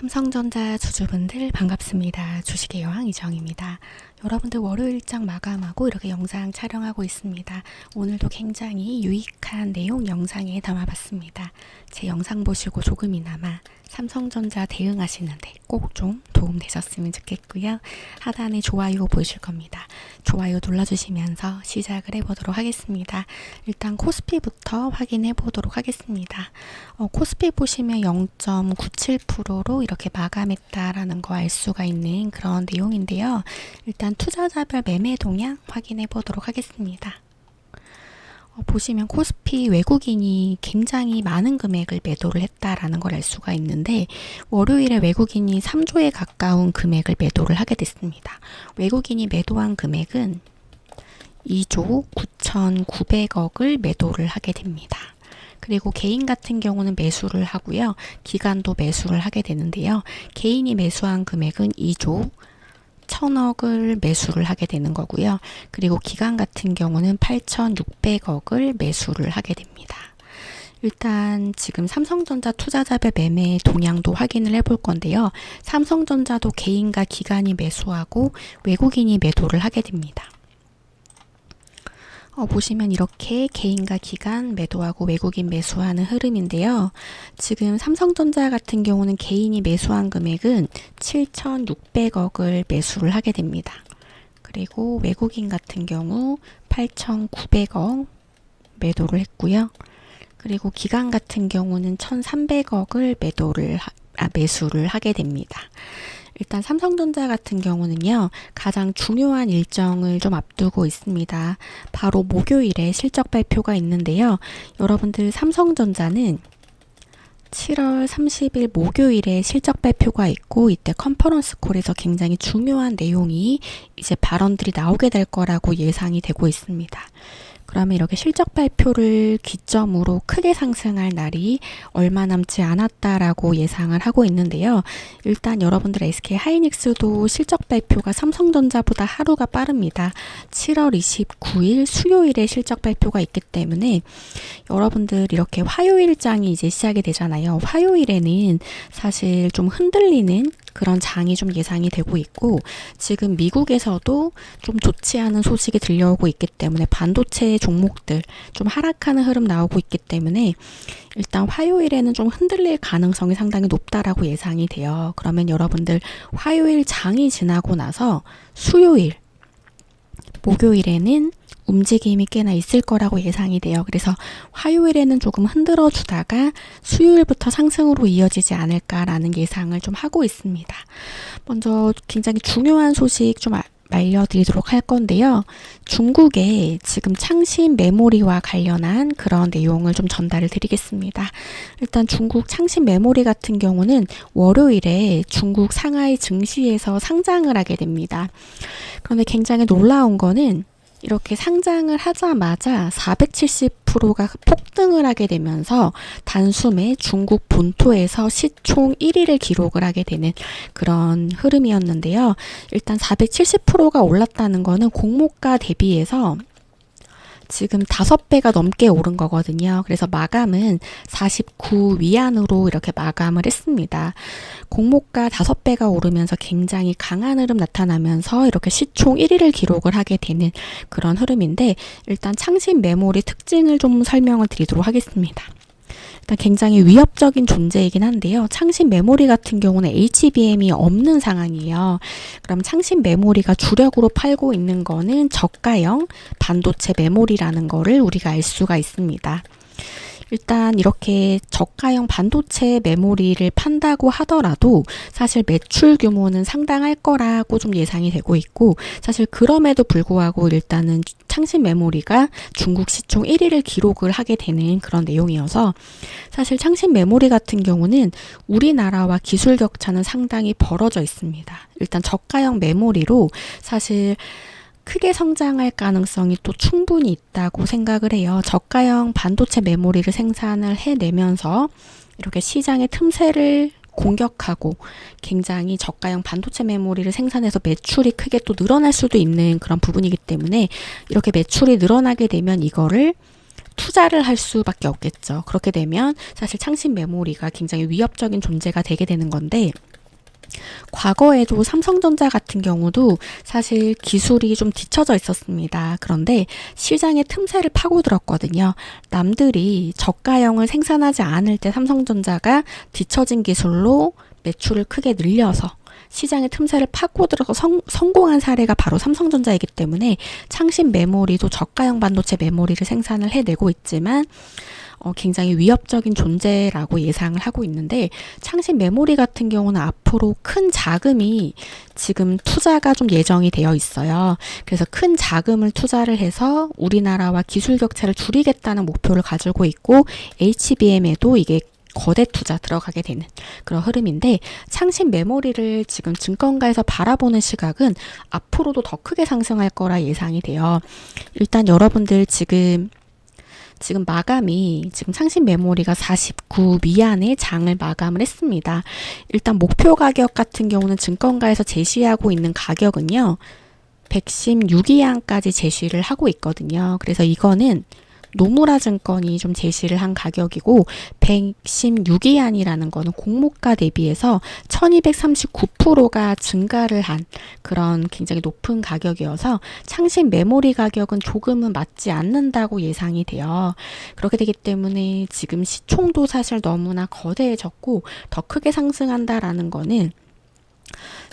삼성전자 주주분들 반갑습니다. 주식의 여왕 이정입니다. 여러분들 월요일장 마감하고 이렇게 영상 촬영하고 있습니다. 오늘도 굉장히 유익한 내용 영상에 담아봤습니다. 제 영상 보시고 조금이나마 삼성전자 대응하시는데 꼭 좀 도움 되셨으면 좋겠고요. 하단에 좋아요 보이실 겁니다. 좋아요 눌러주시면서 시작을 해보도록 하겠습니다. 일단 코스피부터 확인해 보도록 하겠습니다. 코스피 보시면 0.97%로 이렇게 마감했다라는 거 알 수가 있는 그런 내용인데요. 일단 투자자별 매매 동향 확인해 보도록 하겠습니다. 보시면 코스피 외국인이 굉장히 많은 금액을 매도를 했다라는 걸 알 수가 있는데 월요일에 외국인이 3조에 가까운 금액을 매도를 하게 됐습니다. 외국인이 매도한 금액은 2조 9,900억을 매도를 하게 됩니다. 그리고 개인 같은 경우는 매수를 하고요. 기관도 매수를 하게 되는데요. 개인이 매수한 금액은 2조 1,000억을 매수를 하게 되는 거고요. 그리고 기관 같은 경우는 8,600억을 매수를 하게 됩니다. 일단 지금 삼성전자 투자자별 매매 동향도 확인을 해볼 건데요. 삼성전자도 개인과 기관이 매수하고 외국인이 매도를 하게 됩니다. 보시면 이렇게 개인과 기관 매도하고 외국인 매수하는 흐름인데요. 지금 삼성전자 같은 경우는 개인이 매수한 금액은 7,600억을 매수를 하게 됩니다. 그리고 외국인 같은 경우 8,900억 매도를 했고요. 그리고 기관 같은 경우는 1,300억을 매수를 하게 됩니다. 일단 삼성전자 같은 경우는요, 가장 중요한 일정을 좀 앞두고 있습니다. 바로 목요일에 실적 발표가 있는데요. 여러분들 삼성전자는 7월 30일 목요일에 실적 발표가 있고 이때 컨퍼런스 콜에서 굉장히 중요한 내용이 이제 발언들이 나오게 될 거라고 예상이 되고 있습니다. 그러면 이렇게 실적 발표를 기점으로 크게 상승할 날이 얼마 남지 않았다라고 예상을 하고 있는데요. 일단 여러분들 SK 하이닉스도 실적 발표가 삼성전자보다 하루가 빠릅니다. 7월 29일 수요일에 실적 발표가 있기 때문에 여러분들 이렇게 화요일장이 이제 시작이 되잖아요. 화요일에는 사실 좀 흔들리는 그런 장이 좀 예상이 되고 있고 지금 미국에서도 좀 좋지 않은 소식이 들려오고 있기 때문에 반도체 종목들 좀 하락하는 흐름 나오고 있기 때문에 일단 화요일에는 좀 흔들릴 가능성이 상당히 높다라고 예상이 돼요. 그러면 여러분들 화요일 장이 지나고 나서 수요일, 목요일에는 움직임이 꽤나 있을 거라고 예상이 돼요. 그래서 화요일에는 조금 흔들어 주다가 수요일부터 상승으로 이어지지 않을까라는 예상을 좀 하고 있습니다. 먼저 굉장히 중요한 소식 좀 알려드리도록 할 건데요. 중국에 지금 창신 메모리와 관련한 그런 내용을 좀 전달을 드리겠습니다. 일단 중국 창신 메모리 같은 경우는 월요일에 중국 상하이 증시에서 상장을 하게 됩니다. 그런데 굉장히 놀라운 거는 이렇게 상장을 하자마자 470%가 폭등을 하게 되면서 단숨에 중국 본토에서 시총 1위를 기록을 하게 되는 그런 흐름이었는데요. 일단 470%가 올랐다는 거는 공모가 대비해서 지금 5배가 넘게 오른 거거든요. 그래서 마감은 49 위안으로 이렇게 마감을 했습니다. 공모가 5배가 오르면서 굉장히 강한 흐름 나타나면서 이렇게 시총 1위를 기록을 하게 되는 그런 흐름인데 일단 창신 메모리 특징을 좀 설명을 드리도록 하겠습니다. 일단 굉장히 위협적인 존재이긴 한데요. 창신 메모리 같은 경우는 HBM이 없는 상황이에요. 그럼 창신 메모리가 주력으로 팔고 있는 거는 저가형 반도체 메모리라는 거를 우리가 알 수가 있습니다. 일단 이렇게 저가형 반도체 메모리를 판다고 하더라도 사실 매출 규모는 상당할 거라고 좀 예상이 되고 있고 사실 그럼에도 불구하고 일단은 창신 메모리가 중국 시총 1위를 기록을 하게 되는 그런 내용이어서 사실 창신 메모리 같은 경우는 우리나라와 기술 격차는 상당히 벌어져 있습니다. 일단 저가형 메모리로 사실 크게 성장할 가능성이 또 충분히 있다고 생각을 해요. 저가형 반도체 메모리를 생산을 해내면서 이렇게 시장의 틈새를 공격하고 굉장히 저가형 반도체 메모리를 생산해서 매출이 크게 또 늘어날 수도 있는 그런 부분이기 때문에 이렇게 매출이 늘어나게 되면 이거를 투자를 할 수밖에 없겠죠. 그렇게 되면 사실 창신 메모리가 굉장히 위협적인 존재가 되게 되는 건데 과거에도 삼성전자 같은 경우도 사실 기술이 좀 뒤처져 있었습니다. 그런데 시장의 틈새를 파고들었거든요. 남들이 저가형을 생산하지 않을 때 삼성전자가 뒤처진 기술로 매출을 크게 늘려서 시장의 틈새를 파고들어서 성공한 사례가 바로 삼성전자이기 때문에 창신 메모리도 저가형 반도체 메모리를 생산을 해내고 있지만 굉장히 위협적인 존재라고 예상을 하고 있는데, 창신 메모리 같은 경우는 앞으로 큰 자금이 지금 투자가 좀 예정이 되어 있어요. 그래서 큰 자금을 투자를 해서 우리나라와 기술 격차를 줄이겠다는 목표를 가지고 있고, HBM에도 이게 거대 투자 들어가게 되는 그런 흐름인데, 창신 메모리를 지금 증권가에서 바라보는 시각은 앞으로도 더 크게 상승할 거라 예상이 돼요. 일단 여러분들 지금 마감이 지금 창신 메모리가 49 위안의 장을 마감을 했습니다. 일단 목표 가격 같은 경우는 증권가에서 제시하고 있는 가격은요, 116위안까지 제시를 하고 있거든요. 그래서 이거는 노무라 증권이 좀 제시를 한 가격이고, 116위안이라는 거는 공모가 대비해서 1239%가 증가를 한 그런 굉장히 높은 가격이어서 창신 메모리 가격은 조금은 맞지 않는다고 예상이 돼요. 그렇게 되기 때문에 지금 시총도 사실 너무나 거대해졌고 더 크게 상승한다라는 거는,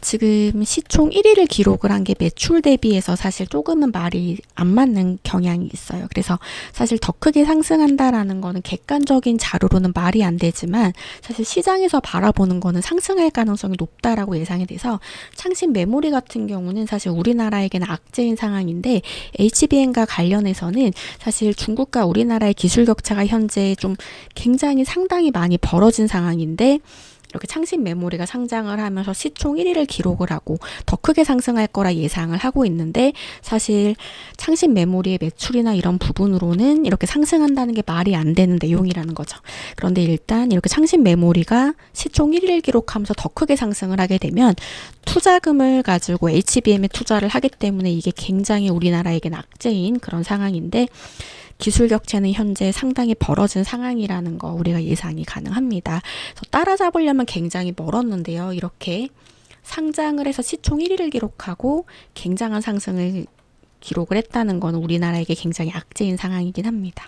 지금 시총 1위를 기록을 한 게 매출 대비해서 사실 조금은 말이 안 맞는 경향이 있어요. 그래서 사실 더 크게 상승한다라는 거는 객관적인 자료로는 말이 안 되지만, 사실 시장에서 바라보는 거는 상승할 가능성이 높다라고 예상이 돼서, 창신 메모리 같은 경우는 사실 우리나라에게는 악재인 상황인데, HBM과 관련해서는 사실 중국과 우리나라의 기술 격차가 현재 좀 굉장히 상당히 많이 벌어진 상황인데, 이렇게 창신 메모리가 상장을 하면서 시총 1위를 기록을 하고 더 크게 상승할 거라 예상을 하고 있는데, 사실 창신 메모리의 매출이나 이런 부분으로는 이렇게 상승한다는 게 말이 안 되는 내용이라는 거죠. 그런데 일단 이렇게 창신 메모리가 시총 1위를 기록하면서 더 크게 상승을 하게 되면 투자금을 가지고 HBM에 투자를 하기 때문에 이게 굉장히 우리나라에게는 악재인 그런 상황인데, 기술 격차는 현재 상당히 벌어진 상황이라는 거 우리가 예상이 가능합니다. 그래서 따라잡으려면 굉장히 멀었는데요. 이렇게 상장을 해서 시총 1위를 기록하고 굉장한 상승을 기록을 했다는 건 우리나라에게 굉장히 악재인 상황이긴 합니다.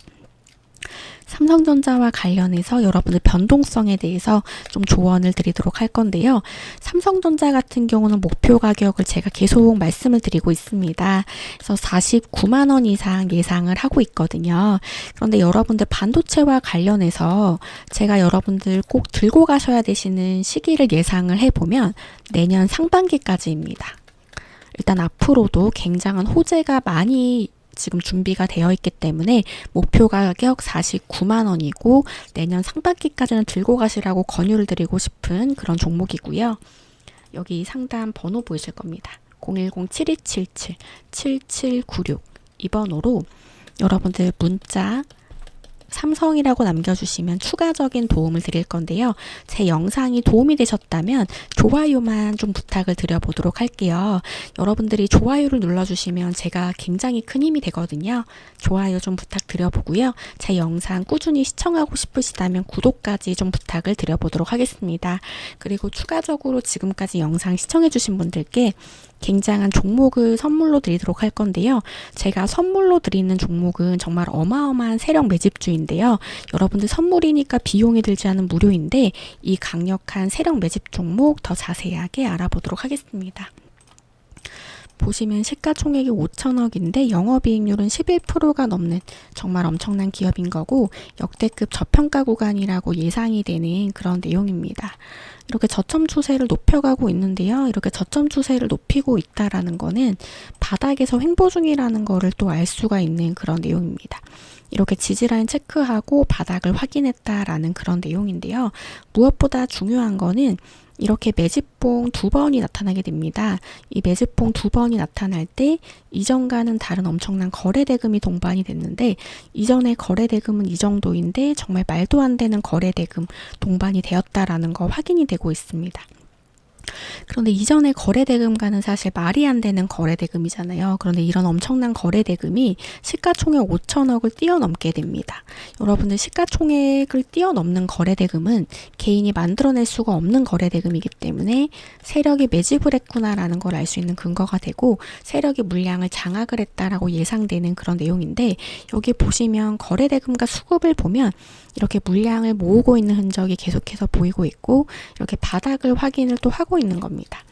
삼성전자와 관련해서 여러분들 변동성에 대해서 좀 조언을 드리도록 할 건데요. 삼성전자 같은 경우는 목표 가격을 제가 계속 말씀을 드리고 있습니다. 그래서 49만 원 이상 예상을 하고 있거든요. 그런데 여러분들 반도체와 관련해서 제가 여러분들 꼭 들고 가셔야 되시는 시기를 예상을 해보면 내년 상반기까지입니다. 일단 앞으로도 굉장한 호재가 많이 지금 준비가 되어 있기 때문에 목표 가격 49만 원이고 내년 상반기까지는 들고 가시라고 권유를 드리고 싶은 그런 종목이고요. 여기 상담 번호 보이실 겁니다. 010-7277-7796 이 번호로 여러분들 문자 삼성이라고 남겨주시면 추가적인 도움을 드릴 건데요. 제 영상이 도움이 되셨다면 좋아요만 좀 부탁을 드려보도록 할게요. 여러분들이 좋아요를 눌러주시면 제가 굉장히 큰 힘이 되거든요. 좋아요 좀 부탁드려보고요. 제 영상 꾸준히 시청하고 싶으시다면 구독까지 좀 부탁을 드려보도록 하겠습니다. 그리고 추가적으로 지금까지 영상 시청해주신 분들께 굉장한 종목을 선물로 드리도록 할 건데요. 제가 선물로 드리는 종목은 정말 어마어마한 세력 매집주인데요. 여러분들 선물이니까 비용이 들지 않은 무료인데 이 강력한 세력 매집 종목 더 자세하게 알아보도록 하겠습니다. 보시면 시가총액이 5천억인데 영업이익률은 11%가 넘는 정말 엄청난 기업인 거고, 역대급 저평가 구간이라고 예상이 되는 그런 내용입니다. 이렇게 저점 추세를 높여가고 있는데요. 이렇게 저점 추세를 높이고 있다라는 거는 바닥에서 횡보 중이라는 거를 또 알 수가 있는 그런 내용입니다. 이렇게 지지라인 체크하고 바닥을 확인했다라는 그런 내용인데요. 무엇보다 중요한 거는 이렇게 매집봉 2번이 나타나게 됩니다. 이 매집봉 2번이 나타날 때 이전과는 다른 엄청난 거래 대금이 동반이 됐는데, 이전의 거래 대금은 이 정도인데 정말 말도 안 되는 거래 대금 동반이 되었다라는 거 확인이 되고 있습니다. 그런데 이전에 거래대금과는 사실 말이 안 되는 거래대금이잖아요. 그런데 이런 엄청난 거래대금이 시가총액 5천억을 뛰어넘게 됩니다. 여러분들 시가총액을 뛰어넘는 거래대금은 개인이 만들어낼 수가 없는 거래대금이기 때문에 세력이 매집을 했구나라는 걸 알 수 있는 근거가 되고 세력이 물량을 장악을 했다라고 예상되는 그런 내용인데 여기 보시면 거래대금과 수급을 보면 이렇게 물량을 모으고 있는 흔적이 계속해서 보이고 있고 이렇게 바닥을 확인을 또 하고 있는 겁니다.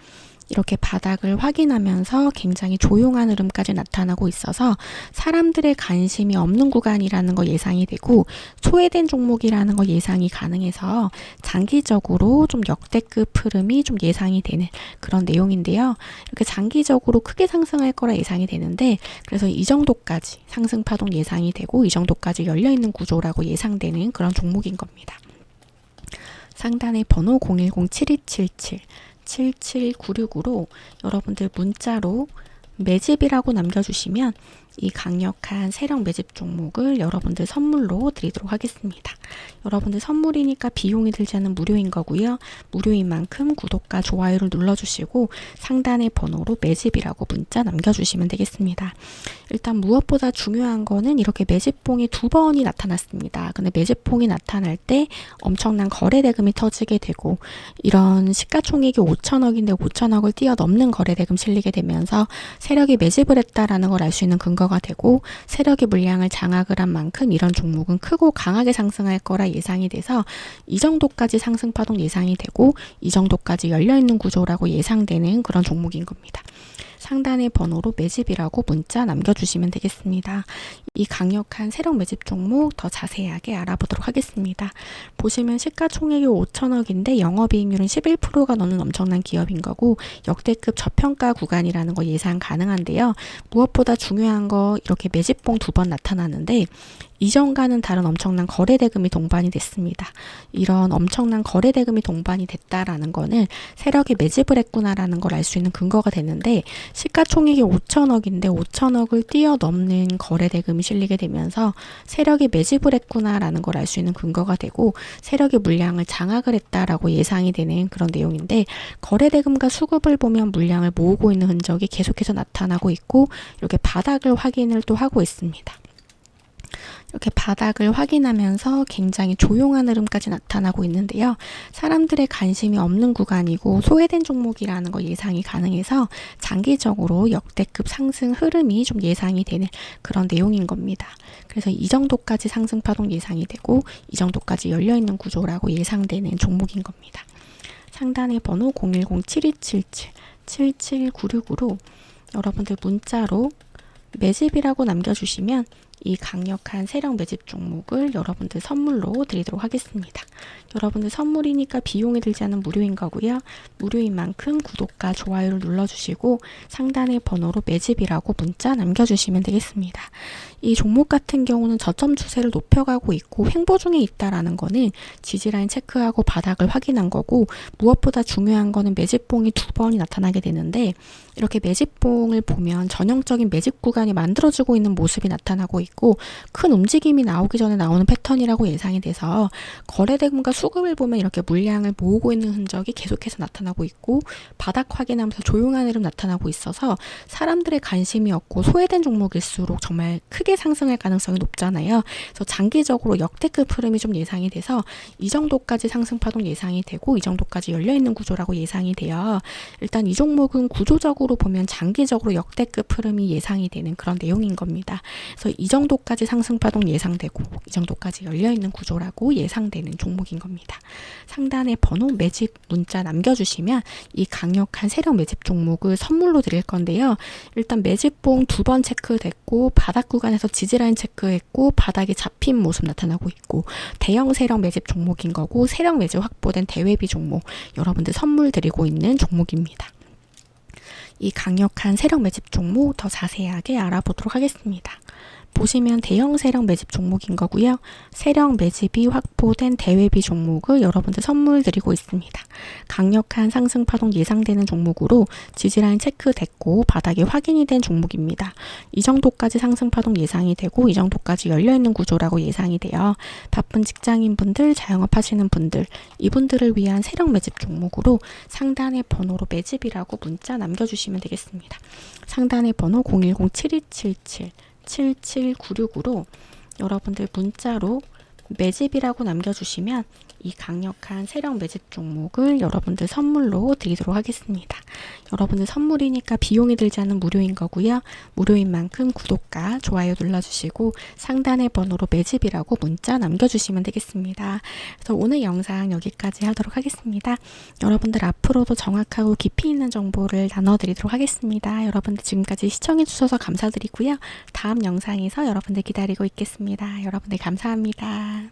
이렇게 바닥을 확인하면서 굉장히 조용한 흐름까지 나타나고 있어서 사람들의 관심이 없는 구간이라는 거 예상이 되고 소외된 종목이라는 거 예상이 가능해서 장기적으로 좀 역대급 흐름이 좀 예상이 되는 그런 내용인데요. 이렇게 장기적으로 크게 상승할 거라 예상이 되는데 그래서 이 정도까지 상승 파동 예상이 되고 이 정도까지 열려있는 구조라고 예상되는 그런 종목인 겁니다. 상단의 번호 010-7277 7796으로 여러분들 문자로 매집이라고 남겨주시면 이 강력한 세력 매집 종목을 여러분들 선물로 드리도록 하겠습니다. 여러분들 선물이니까 비용이 들지 않는 무료인 거고요. 무료인 만큼 구독과 좋아요를 눌러주시고 상단의 번호로 매집이라고 문자 남겨주시면 되겠습니다. 일단 무엇보다 중요한 거는 이렇게 매집봉이 2번이 나타났습니다. 근데 매집봉이 나타날 때 엄청난 거래대금이 터지게 되고 이런 시가총액이 5천억인데 5천억을 뛰어넘는 거래대금 실리게 되면서 세력이 매집을 했다라는 걸 알 수 있는 근거가 되고 세력의 물량을 장악을 한 만큼 이런 종목은 크고 강하게 상승할 거라 예상이 돼서 이 정도까지 상승 파동 예상이 되고 이 정도까지 열려있는 구조라고 예상되는 그런 종목인 겁니다. 상단의 번호로 매집이라고 문자 남겨주시면 되겠습니다. 이 강력한 세력 매집 종목 더 자세하게 알아보도록 하겠습니다. 보시면 시가총액이 5천억인데 영업이익률은 11%가 넘는 엄청난 기업인 거고 역대급 저평가 구간이라는 거 예상 가능한데요. 무엇보다 중요한 거 이렇게 매집봉 2번 나타나는데 이전과는 다른 엄청난 거래대금이 동반이 됐습니다. 이런 엄청난 거래대금이 동반이 됐다라는 거는 세력이 매집을 했구나라는 걸 알 수 있는 근거가 되는데 시가총액이 5천억인데 5천억을 뛰어넘는 거래대금이 실리게 되면서 세력이 매집을 했구나라는 걸 알 수 있는 근거가 되고 세력의 물량을 장악을 했다라고 예상이 되는 그런 내용인데 거래대금과 수급을 보면 물량을 모으고 있는 흔적이 계속해서 나타나고 있고 이렇게 바닥을 확인을 또 하고 있습니다. 이렇게 바닥을 확인하면서 굉장히 조용한 흐름까지 나타나고 있는데요. 사람들의 관심이 없는 구간이고 소외된 종목이라는 거 예상이 가능해서 장기적으로 역대급 상승 흐름이 좀 예상이 되는 그런 내용인 겁니다. 그래서 이 정도까지 상승 파동 예상이 되고 이 정도까지 열려있는 구조라고 예상되는 종목인 겁니다. 상단의 번호 010-7277 7796으로 여러분들 문자로 매집이라고 남겨주시면 이 강력한 세력 매집 종목을 여러분들 선물로 드리도록 하겠습니다. 여러분들 선물이니까 비용이 들지 않는 무료인 거고요. 무료인 만큼 구독과 좋아요를 눌러주시고 상단의 번호로 매집이라고 문자 남겨주시면 되겠습니다. 이 종목 같은 경우는 저점 추세를 높여가고 있고 횡보 중에 있다라는 거는 지지라인 체크하고 바닥을 확인한 거고 무엇보다 중요한 거는 매집봉이 2번이 나타나게 되는데 이렇게 매집봉을 보면 전형적인 매집 구간이 만들어지고 있는 모습이 나타나고 있고 큰 움직임이 나오기 전에 나오는 패턴이라고 예상이 돼서 거래대금과 수급을 보면 이렇게 물량을 모으고 있는 흔적이 계속해서 나타나고 있고 바닥 확인하면서 조용한 흐름 나타나고 있어서 사람들의 관심이 없고 소외된 종목일수록 정말 크게 상승할 가능성이 높잖아요. 그래서 장기적으로 역대급 흐름이 좀 예상이 돼서 이 정도까지 상승 파동 예상이 되고 이 정도까지 열려있는 구조라고 예상이 돼요. 일단 이 종목은 구조적으로 보면 장기적으로 역대급 흐름이 예상이 되는 그런 내용인 겁니다. 그래서 이 정도까지 상승 파동 예상되고 이 정도까지 열려있는 구조라고 예상되는 종목인 겁니다. 상단에 번호 매집 문자 남겨주시면 이 강력한 세력 매집 종목을 선물로 드릴 건데요. 일단 매집봉 2번 체크됐고 바닥 구간에서 지지라인 체크했고 바닥이 잡힌 모습 나타나고 있고 대형 세력 매집 종목인 거고 세력 매집 확보된 대외비 종목 여러분들 선물 드리고 있는 종목입니다. 이 강력한 세력 매집 종목 더 자세하게 알아보도록 하겠습니다. 보시면 대형 세력 매집 종목인 거고요. 세력 매집이 확보된 대외비 종목을 여러분들 선물 드리고 있습니다. 강력한 상승 파동 예상되는 종목으로 지지라인 체크됐고 바닥이 확인이 된 종목입니다. 이 정도까지 상승 파동 예상이 되고 이 정도까지 열려있는 구조라고 예상이 돼요. 바쁜 직장인분들, 자영업 하시는 분들, 이분들을 위한 세력 매집 종목으로 상단의 번호로 매집이라고 문자 남겨주시면 되겠습니다. 상단의 번호 010-7277-7796으로 여러분들 문자로 매집이라고 남겨주시면 이 강력한 세력 매집 종목을 여러분들 선물로 드리도록 하겠습니다. 여러분들 선물이니까 비용이 들지 않은 무료인 거고요. 무료인 만큼 구독과 좋아요 눌러주시고 상단의 번호로 매집이라고 문자 남겨주시면 되겠습니다. 그래서 오늘 영상 여기까지 하도록 하겠습니다. 여러분들 앞으로도 정확하고 깊이 있는 정보를 나눠드리도록 하겠습니다. 여러분들 지금까지 시청해주셔서 감사드리고요. 다음 영상에서 여러분들 기다리고 있겠습니다. 여러분들 감사합니다.